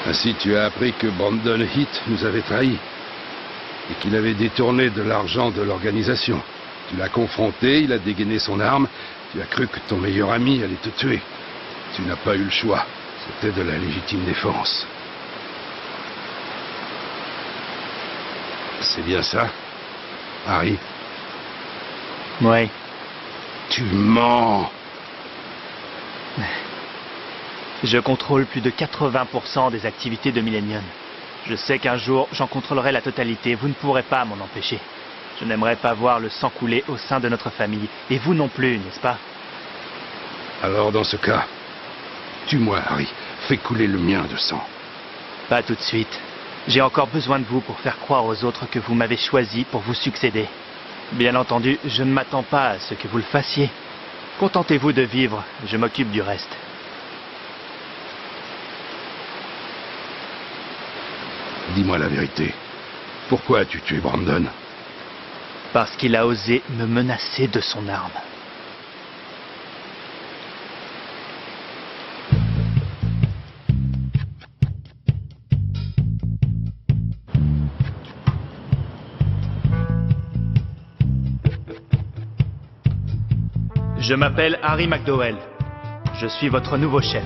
Ainsi, tu as appris que Brandon Heath nous avait trahis et qu'il avait détourné de l'argent de l'organisation. Tu l'as confronté, il a dégainé son arme, tu as cru que ton meilleur ami allait te tuer. Tu n'as pas eu le choix, c'était de la légitime défense. C'est bien ça, Harry? Oui. Tu mens! Je contrôle plus de 80% des activités de Millennium. Je sais qu'un jour, j'en contrôlerai la totalité. Vous ne pourrez pas m'en empêcher. Je n'aimerais pas voir le sang couler au sein de notre famille. Et vous non plus, n'est-ce pas? Alors, dans ce cas, tue-moi, Harry. Fais couler le mien de sang. Pas tout de suite. J'ai encore besoin de vous pour faire croire aux autres que vous m'avez choisi pour vous succéder. Bien entendu, je ne m'attends pas à ce que vous le fassiez. Contentez-vous de vivre, je m'occupe du reste. Dis-moi la vérité. Pourquoi as-tu tué Brandon? Parce qu'il a osé me menacer de son arme. Je m'appelle Harry McDowell. Je suis votre nouveau chef.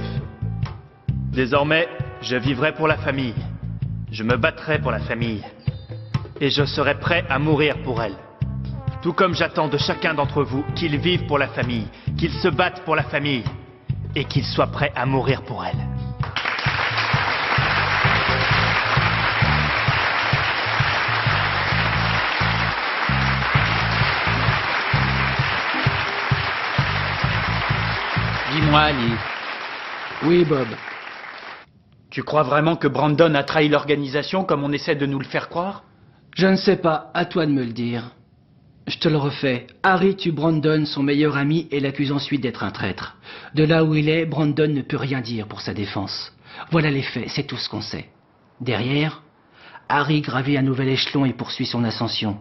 Désormais, je vivrai pour la famille. Je me battrai pour la famille. Et je serai prêt à mourir pour elle. Tout comme j'attends de chacun d'entre vous qu'il vive pour la famille, qu'il se batte pour la famille, et qu'il soit prêt à mourir pour elle. Dis-moi, Ali. Oui, Bob. Tu crois vraiment que Brandon a trahi l'organisation comme on essaie de nous le faire croire? Je ne sais pas, à toi de me le dire. Je te le refais. Harry tue Brandon, son meilleur ami, et l'accuse ensuite d'être un traître. De là où il est, Brandon ne peut rien dire pour sa défense. Voilà les faits, c'est tout ce qu'on sait. Derrière, Harry gravit un nouvel échelon et poursuit son ascension.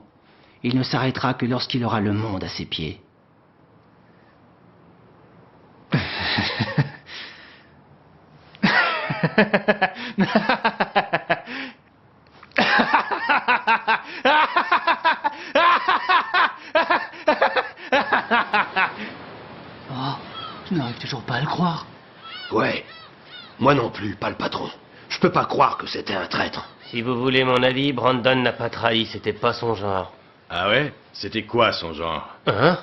Il ne s'arrêtera que lorsqu'il aura le monde à ses pieds. Oh, je n'arrive toujours pas à le croire. Ouais, moi non plus, pas le patron. Je peux pas croire que c'était un traître. Si vous voulez mon avis, Brandon n'a pas trahi, c'était pas son genre. Ah ouais? C'était quoi son genre? Hein?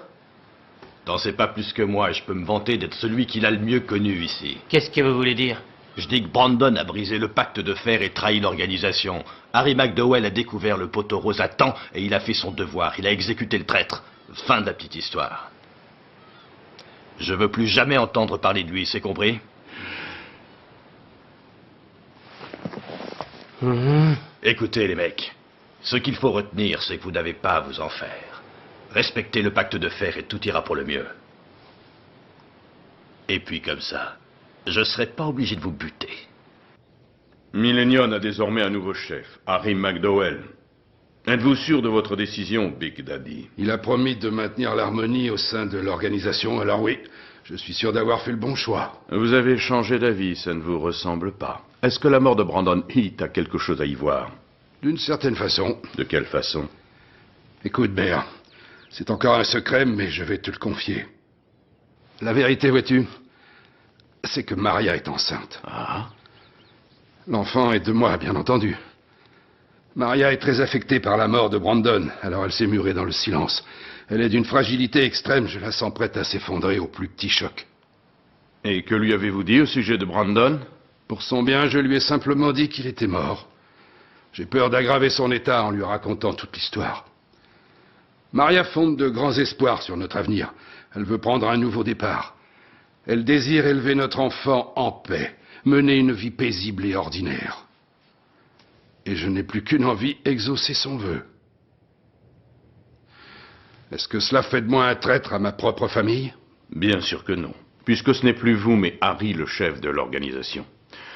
T'en sais pas plus que moi et je peux me vanter d'être celui qui l'a le mieux connu ici. Qu'est-ce que vous voulez dire? Je dis que Brandon a brisé le pacte de fer et trahi l'organisation. Harry McDowell a découvert le poteau rose à temps et il a fait son devoir. Il a exécuté le traître. Fin de la petite histoire. Je veux plus jamais entendre parler de lui, c'est compris? Écoutez les mecs, ce qu'il faut retenir, c'est que vous n'avez pas à vous en faire. Respectez le pacte de fer et tout ira pour le mieux. Et puis comme ça, je serai pas obligé de vous buter. Millennium a désormais un nouveau chef, Harry McDowell. Êtes-vous sûr de votre décision, Big Daddy? Il a promis de maintenir l'harmonie au sein de l'organisation, alors oui, je suis sûr d'avoir fait le bon choix. Vous avez changé d'avis, ça ne vous ressemble pas. Est-ce que la mort de Brandon Heath a quelque chose à y voir? D'une certaine façon. De quelle façon? Écoute, Bear, c'est encore un secret, mais je vais te le confier. La vérité, vois-tu, c'est que Maria est enceinte. Ah? L'enfant est de moi, bien entendu. Maria est très affectée par la mort de Brandon, alors elle s'est murée dans le silence. Elle est d'une fragilité extrême, je la sens prête à s'effondrer au plus petit choc. Et que lui avez-vous dit au sujet de Brandon? Pour son bien, je lui ai simplement dit qu'il était mort. J'ai peur d'aggraver son état en lui racontant toute l'histoire. Maria fonde de grands espoirs sur notre avenir. Elle veut prendre un nouveau départ. Elle désire élever notre enfant en paix, mener une vie paisible et ordinaire. Et je n'ai plus qu'une envie, exaucer son vœu. Est-ce que cela fait de moi un traître à ma propre famille? Bien sûr que non, puisque ce n'est plus vous, mais Harry, le chef de l'organisation.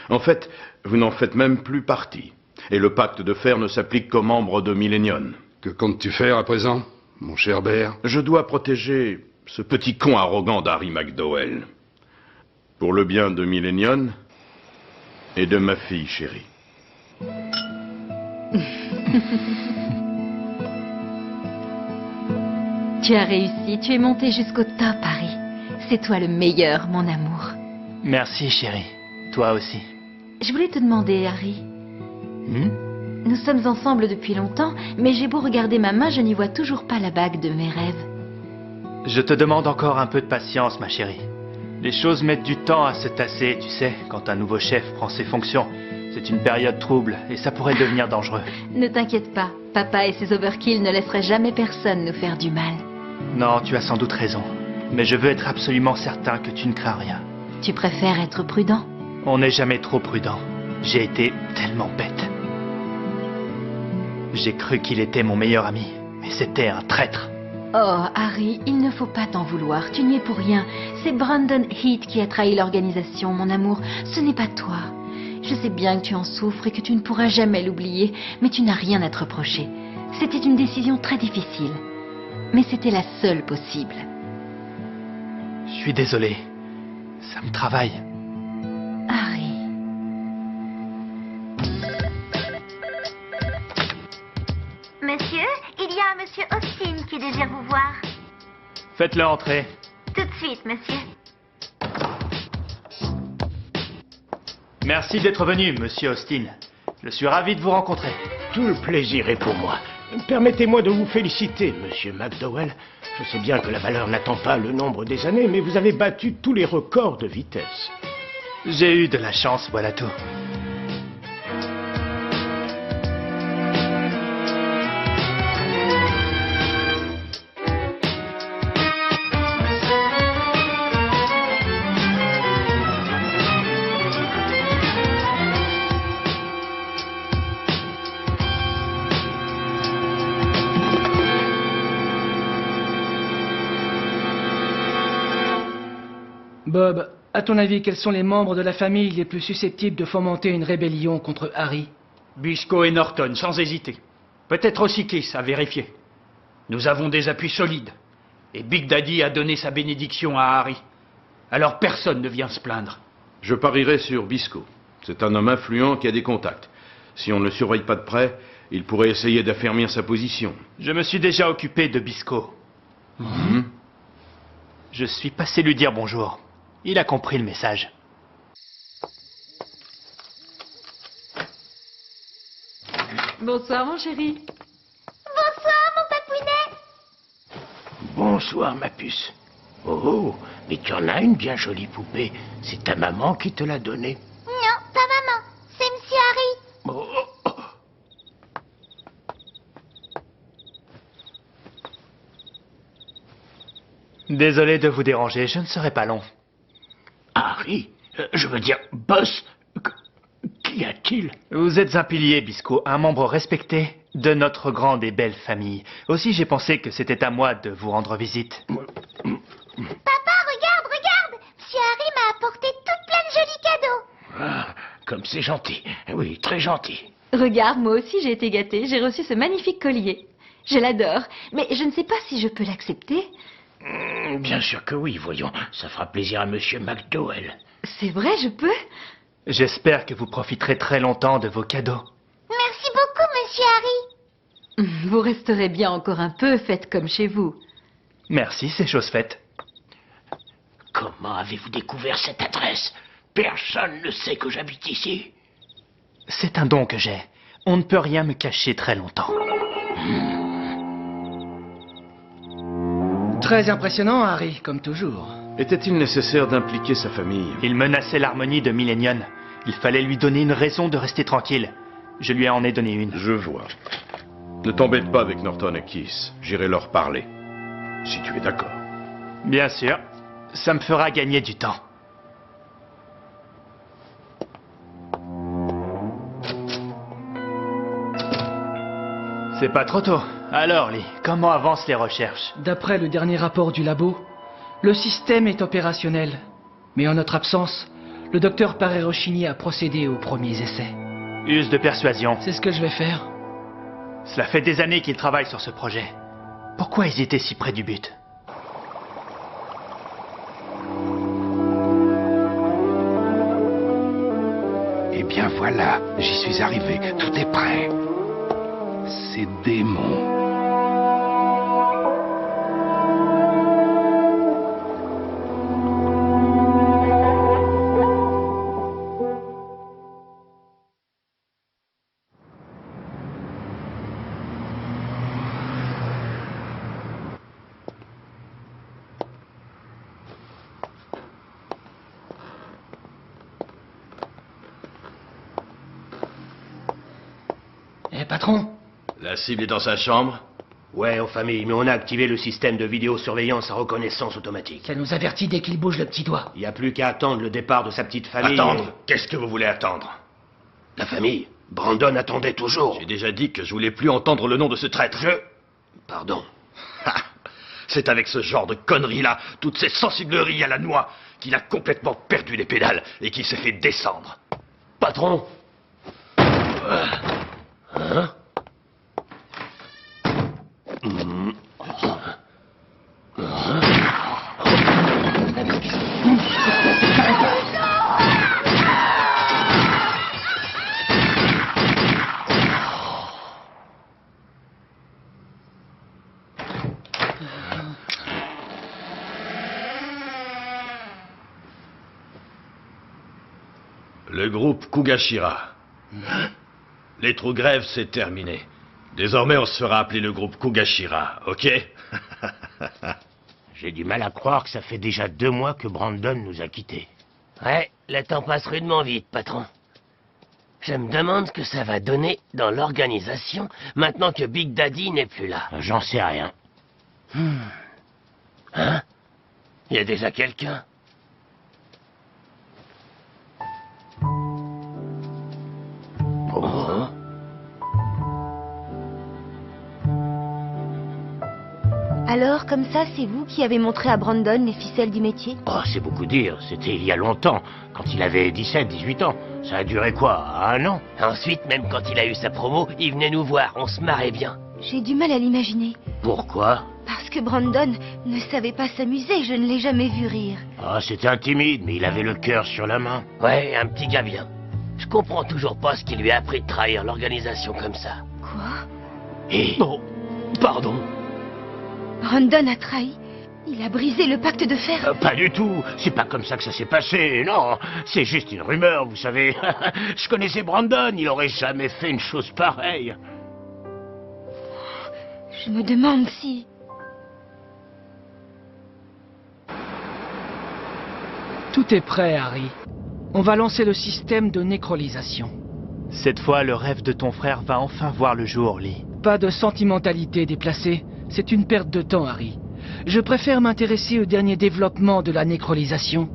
En fait, vous n'en faites même plus partie. Et le pacte de fer ne s'applique qu'aux membres de Millennium. Que comptes-tu faire à présent, mon cher Bear? Je dois protéger ce petit con arrogant d'Harry McDowell. Pour le bien de Millennium Et de ma fille, chérie. Tu as réussi, tu es monté jusqu'au top, Harry. C'est toi le meilleur, mon amour. Merci, chérie. Toi aussi. Je voulais te demander, Harry. Nous sommes ensemble depuis longtemps, mais j'ai beau regarder ma main, je n'y vois toujours pas la bague de mes rêves. Je te demande encore un peu de patience, ma chérie. Les choses mettent du temps à se tasser, tu sais, quand un nouveau chef prend ses fonctions. C'est une période trouble et ça pourrait devenir dangereux. Ne t'inquiète pas, papa et ses overkills ne laisseraient jamais personne nous faire du mal. Non, tu as sans doute raison. Mais je veux être absolument certain que tu ne crains rien. Tu préfères être prudent? On n'est jamais trop prudent. J'ai été tellement bête. J'ai cru qu'il était mon meilleur ami, mais c'était un traître. Oh, Harry, il ne faut pas t'en vouloir, tu n'y es pour rien. C'est Brandon Heath qui a trahi l'organisation, mon amour, ce n'est pas toi. Je sais bien que tu en souffres et que tu ne pourras jamais l'oublier, mais tu n'as rien à te reprocher. C'était une décision très difficile, mais c'était la seule possible. Je suis désolé, ça me travaille. Harry... Monsieur, il y a un monsieur Austin qui désire vous voir. Faites-le entrer. Tout de suite, monsieur. Merci d'être venu, monsieur Austin. Je suis ravi de vous rencontrer. Tout le plaisir est pour moi. Permettez-moi de vous féliciter, monsieur McDowell. Je sais bien que la valeur n'attend pas le nombre des années, mais vous avez battu tous les records de vitesse. J'ai eu de la chance, voilà tout. Bob, à ton avis, quels sont les membres de la famille les plus susceptibles de fomenter une rébellion contre Harry? Bisco et Norton, sans hésiter. Peut-être aussi Kiss, à vérifier. Nous avons des appuis solides. Et Big Daddy a donné sa bénédiction à Harry. Alors personne ne vient se plaindre. Je parierais sur Bisco. C'est un homme influent qui a des contacts. Si on ne le surveille pas de près, il pourrait essayer d'affermir sa position. Je me suis déjà occupé de Bisco. Je suis passé lui dire bonjour. Il a compris le message. Bonsoir, mon chéri. Bonsoir, mon papounet. Bonsoir, ma puce. Oh, mais tu en as une bien jolie poupée. C'est ta maman qui te l'a donnée. Non, pas maman. C'est monsieur Harry. Oh, oh, oh. Désolé de vous déranger, je ne serai pas long. Harry, je veux dire, boss, qu'y a-t-il? Vous êtes un pilier, Bisco, un membre respecté de notre grande et belle famille. Aussi, j'ai pensé que c'était à moi de vous rendre visite. Papa, regarde. Monsieur Harry m'a apporté tout plein de jolis cadeaux. Ah, comme c'est gentil. Oui, très gentil. Regarde, moi aussi j'ai été gâtée, j'ai reçu ce magnifique collier. Je l'adore, mais je ne sais pas si je peux l'accepter. Bien sûr que oui, voyons. Ça fera plaisir à monsieur McDowell. C'est vrai, je peux? J'espère que vous profiterez très longtemps de vos cadeaux. Merci beaucoup, monsieur Harry. Vous resterez bien encore un peu, faites comme chez vous. Merci, c'est chose faite. Comment avez-vous découvert cette adresse? Personne ne sait que j'habite ici. C'est un don que j'ai. On ne peut rien me cacher très longtemps. Très impressionnant, Harry, comme toujours. Était-il nécessaire d'impliquer sa famille? Il menaçait l'harmonie de Millennium. Il fallait lui donner une raison de rester tranquille. Je lui en ai donné une. Je vois. Ne t'embête pas avec Norton et Kiss. J'irai leur parler. Si tu es d'accord. Bien sûr. Ça me fera gagner du temps. C'est pas trop tôt. Alors, Lee, comment avancent les recherches? D'après le dernier rapport du labo, le système est opérationnel. Mais en notre absence, le docteur Paré-Rochigny a procédé aux premiers essais. Use de persuasion. C'est ce que je vais faire. Cela fait des années qu'il travaille sur ce projet. Pourquoi ils étaient si près du but? Eh Voilà, j'y suis arrivé. Tout est prêt. Ces démons. Patron? La cible est dans sa chambre? Ouais, en famille, mais on a activé le système de vidéosurveillance à reconnaissance automatique. Ça nous avertit dès qu'il bouge le petit doigt. Il n'y a plus qu'à attendre le départ de sa petite famille. Attendre? Qu'est-ce que vous voulez attendre? La famille? Brandon attendait toujours. J'ai déjà dit que je voulais plus entendre le nom de ce traître. Pardon. C'est avec ce genre de conneries-là, toutes ces sensibleries à la noix, qu'il a complètement perdu les pédales et qu'il s'est fait descendre. Patron! Hein? Le groupe Kugashira. Les trous grèves, c'est terminé. Désormais, on se fera appeler le groupe Kugashira, ok? J'ai du mal à croire que ça fait déjà 2 mois que Brandon nous a quittés. Ouais, le temps passe rudement vite, patron. Je me demande ce que ça va donner dans l'organisation maintenant que Big Daddy n'est plus là. J'en sais rien. Hein? Il y a déjà quelqu'un? Oh. Alors, comme ça, c'est vous qui avez montré à Brandon les ficelles du métier? Oh, c'est beaucoup dire. C'était il y a longtemps, quand il avait 17, 18 ans. Ça a duré quoi, 1 an? Ensuite, même quand il a eu sa promo, il venait nous voir, on se marrait bien. J'ai du mal à l'imaginer. Pourquoi? Parce que Brandon ne savait pas s'amuser, je ne l'ai jamais vu rire. Ah, c'était un timide, mais il avait le cœur sur la main. Ouais, un petit gars bien. Je comprends toujours pas ce qui lui a appris de trahir l'organisation comme ça. Quoi? Et... Oh, pardon. Brandon a trahi? Il a brisé le pacte de fer? Pas du tout. C'est pas comme ça que ça s'est passé, non. C'est juste une rumeur, vous savez. Je connaissais Brandon, il aurait jamais fait une chose pareille. Je me demande si... Tout est prêt, Harry. On va lancer le système de nécrolysation. Cette fois, le rêve de ton frère va enfin voir le jour, Lee. Pas de sentimentalité déplacée. C'est une perte de temps, Harry. Je préfère m'intéresser au dernier développement de la nécrolysation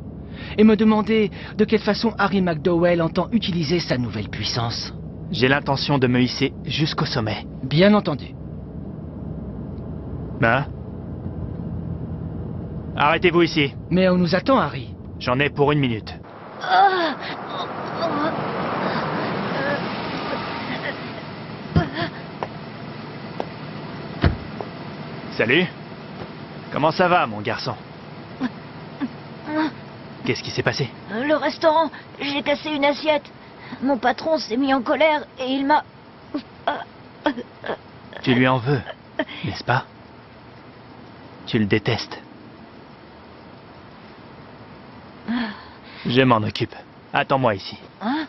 et me demander de quelle façon Harry McDowell entend utiliser sa nouvelle puissance. J'ai l'intention de me hisser jusqu'au sommet. Bien entendu. Hein? Arrêtez-vous ici. Mais on nous attend, Harry. J'en ai pour 1 minute. Salut. Comment ça va, mon garçon? Qu'est-ce qui s'est passé? Le restaurant, j'ai cassé une assiette. Mon patron s'est mis en colère et il m'a... Tu lui en veux, n'est-ce pas? Tu le détestes. Je m'en occupe. Attends-moi ici. Hein?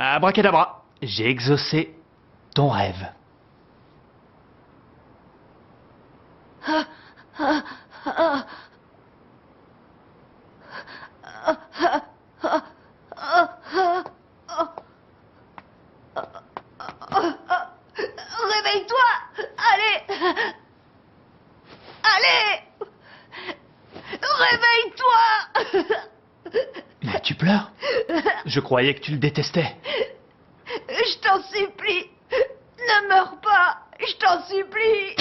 Abracadabra, j'ai exaucé ton rêve. Réveille-toi! Allez! Allez! Réveille-toi! Mais tu pleures? Je croyais que tu le détestais. Je t'en supplie! Ne meurs pas! Je t'en supplie!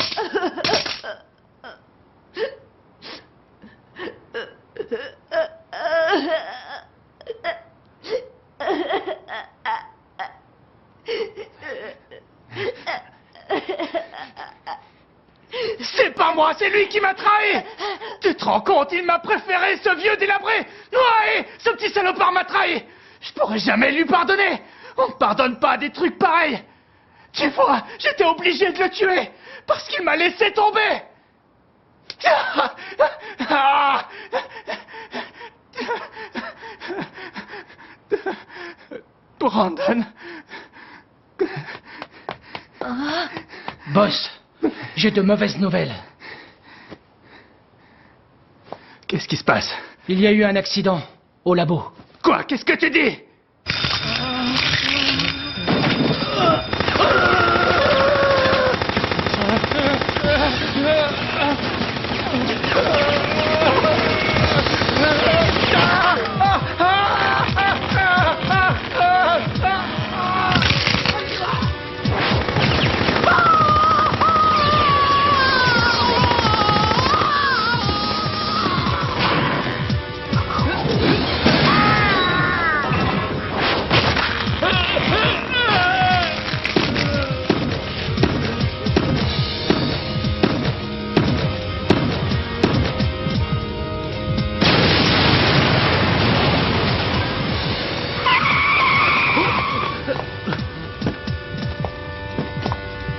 moi, c'est lui qui m'a trahi. Tu te rends compte, il m'a préféré, ce vieux délabré. Ouais, ce petit salopard m'a trahi. Je pourrais jamais lui pardonner. On ne pardonne pas des trucs pareils. Tu vois, j'étais obligé de le tuer parce qu'il m'a laissé tomber. Brandon. Boss, j'ai de mauvaises nouvelles. Qu'est-ce qui se passe? Il y a eu un accident au labo. Quoi? Qu'est-ce que tu dis?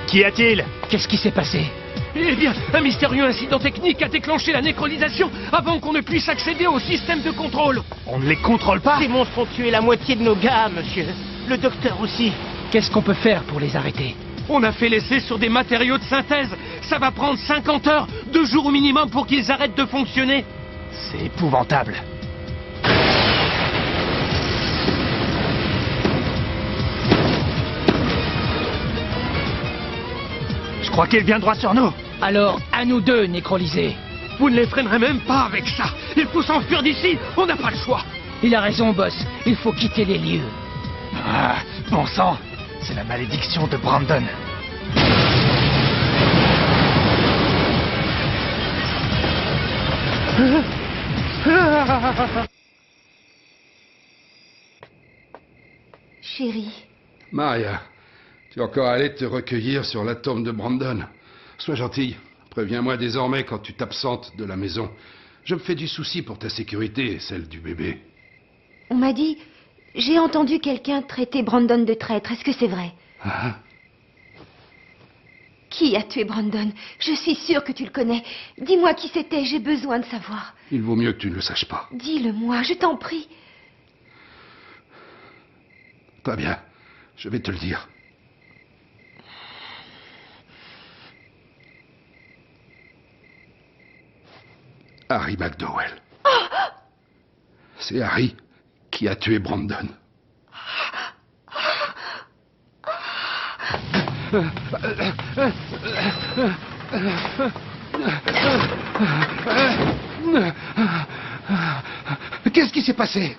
Qu'y a-t-il? Qu'est-ce qui s'est passé? Eh bien, un mystérieux incident technique a déclenché la nécrolysation avant qu'on ne puisse accéder au système de contrôle. On ne les contrôle pas? Ces monstres ont tué la moitié de nos gars, monsieur. Le docteur aussi. Qu'est-ce qu'on peut faire pour les arrêter? On a fait l'essai sur des matériaux de synthèse. Ça va prendre 50 heures, 2 jours au minimum pour qu'ils arrêtent de fonctionner. C'est épouvantable. Je crois qu'elle vient droit sur nous. Alors, à nous deux, nécrolysés. Vous ne les freinerez même pas avec ça. Il faut s'enfuir d'ici. On n'a pas le choix. Il a raison, boss. Il faut quitter les lieux. Ah, bon sang, c'est la malédiction de Brandon. Chérie, Maria, tu es encore allée te recueillir sur la tombe de Brandon. Sois gentille. Préviens-moi désormais quand tu t'absentes de la maison. Je me fais du souci pour ta sécurité et celle du bébé. On m'a dit... J'ai entendu quelqu'un traiter Brandon de traître. Est-ce que c'est vrai? Ah, Qui a tué Brandon? Je suis sûre que tu le connais. Dis-moi qui c'était, j'ai besoin de savoir. il vaut mieux que tu ne le saches pas. Dis-le-moi, je t'en prie. Très bien, je vais te le dire. Harry McDowell. C'est Harry qui a tué Brandon. Qu'est-ce qui s'est passé?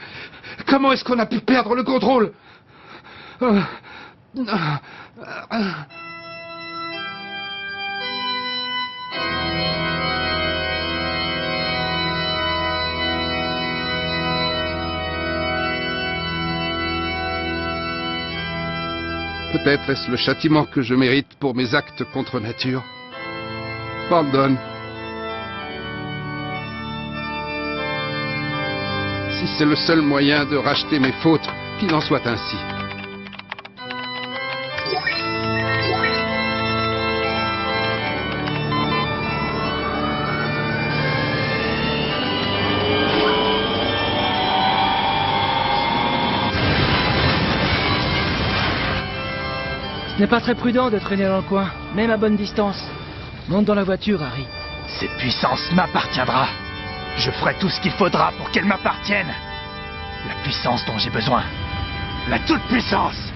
Comment est-ce qu'on a pu perdre le contrôle? Peut-être est-ce le châtiment que je mérite pour mes actes contre nature. Brandon. Si c'est le seul moyen de racheter mes fautes, qu'il en soit ainsi. Ce n'est pas très prudent de traîner dans le coin, même à bonne distance. Monte dans la voiture, Harry. Cette puissance m'appartiendra. Je ferai tout ce qu'il faudra pour qu'elle m'appartienne. La puissance dont j'ai besoin. La toute-puissance.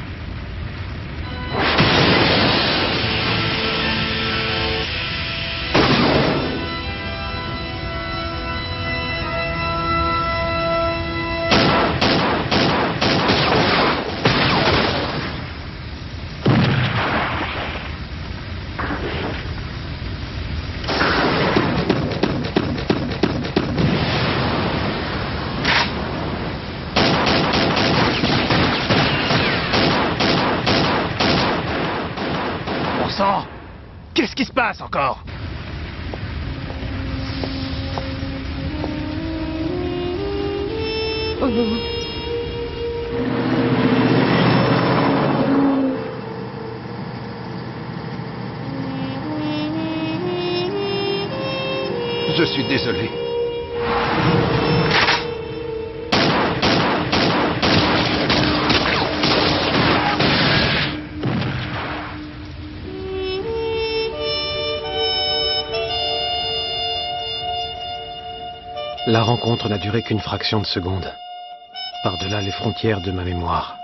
Qu'est-ce qui se passe encore? Je suis désolé. La rencontre n'a duré qu'une fraction de seconde, par-delà les frontières de ma mémoire.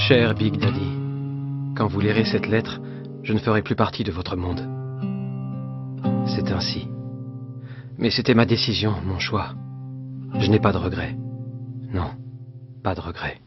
Cher Big Daddy, quand vous lirez cette lettre, je ne ferai plus partie de votre monde. C'est ainsi. Mais c'était ma décision, mon choix. Je n'ai pas de regrets. Non, pas de regrets.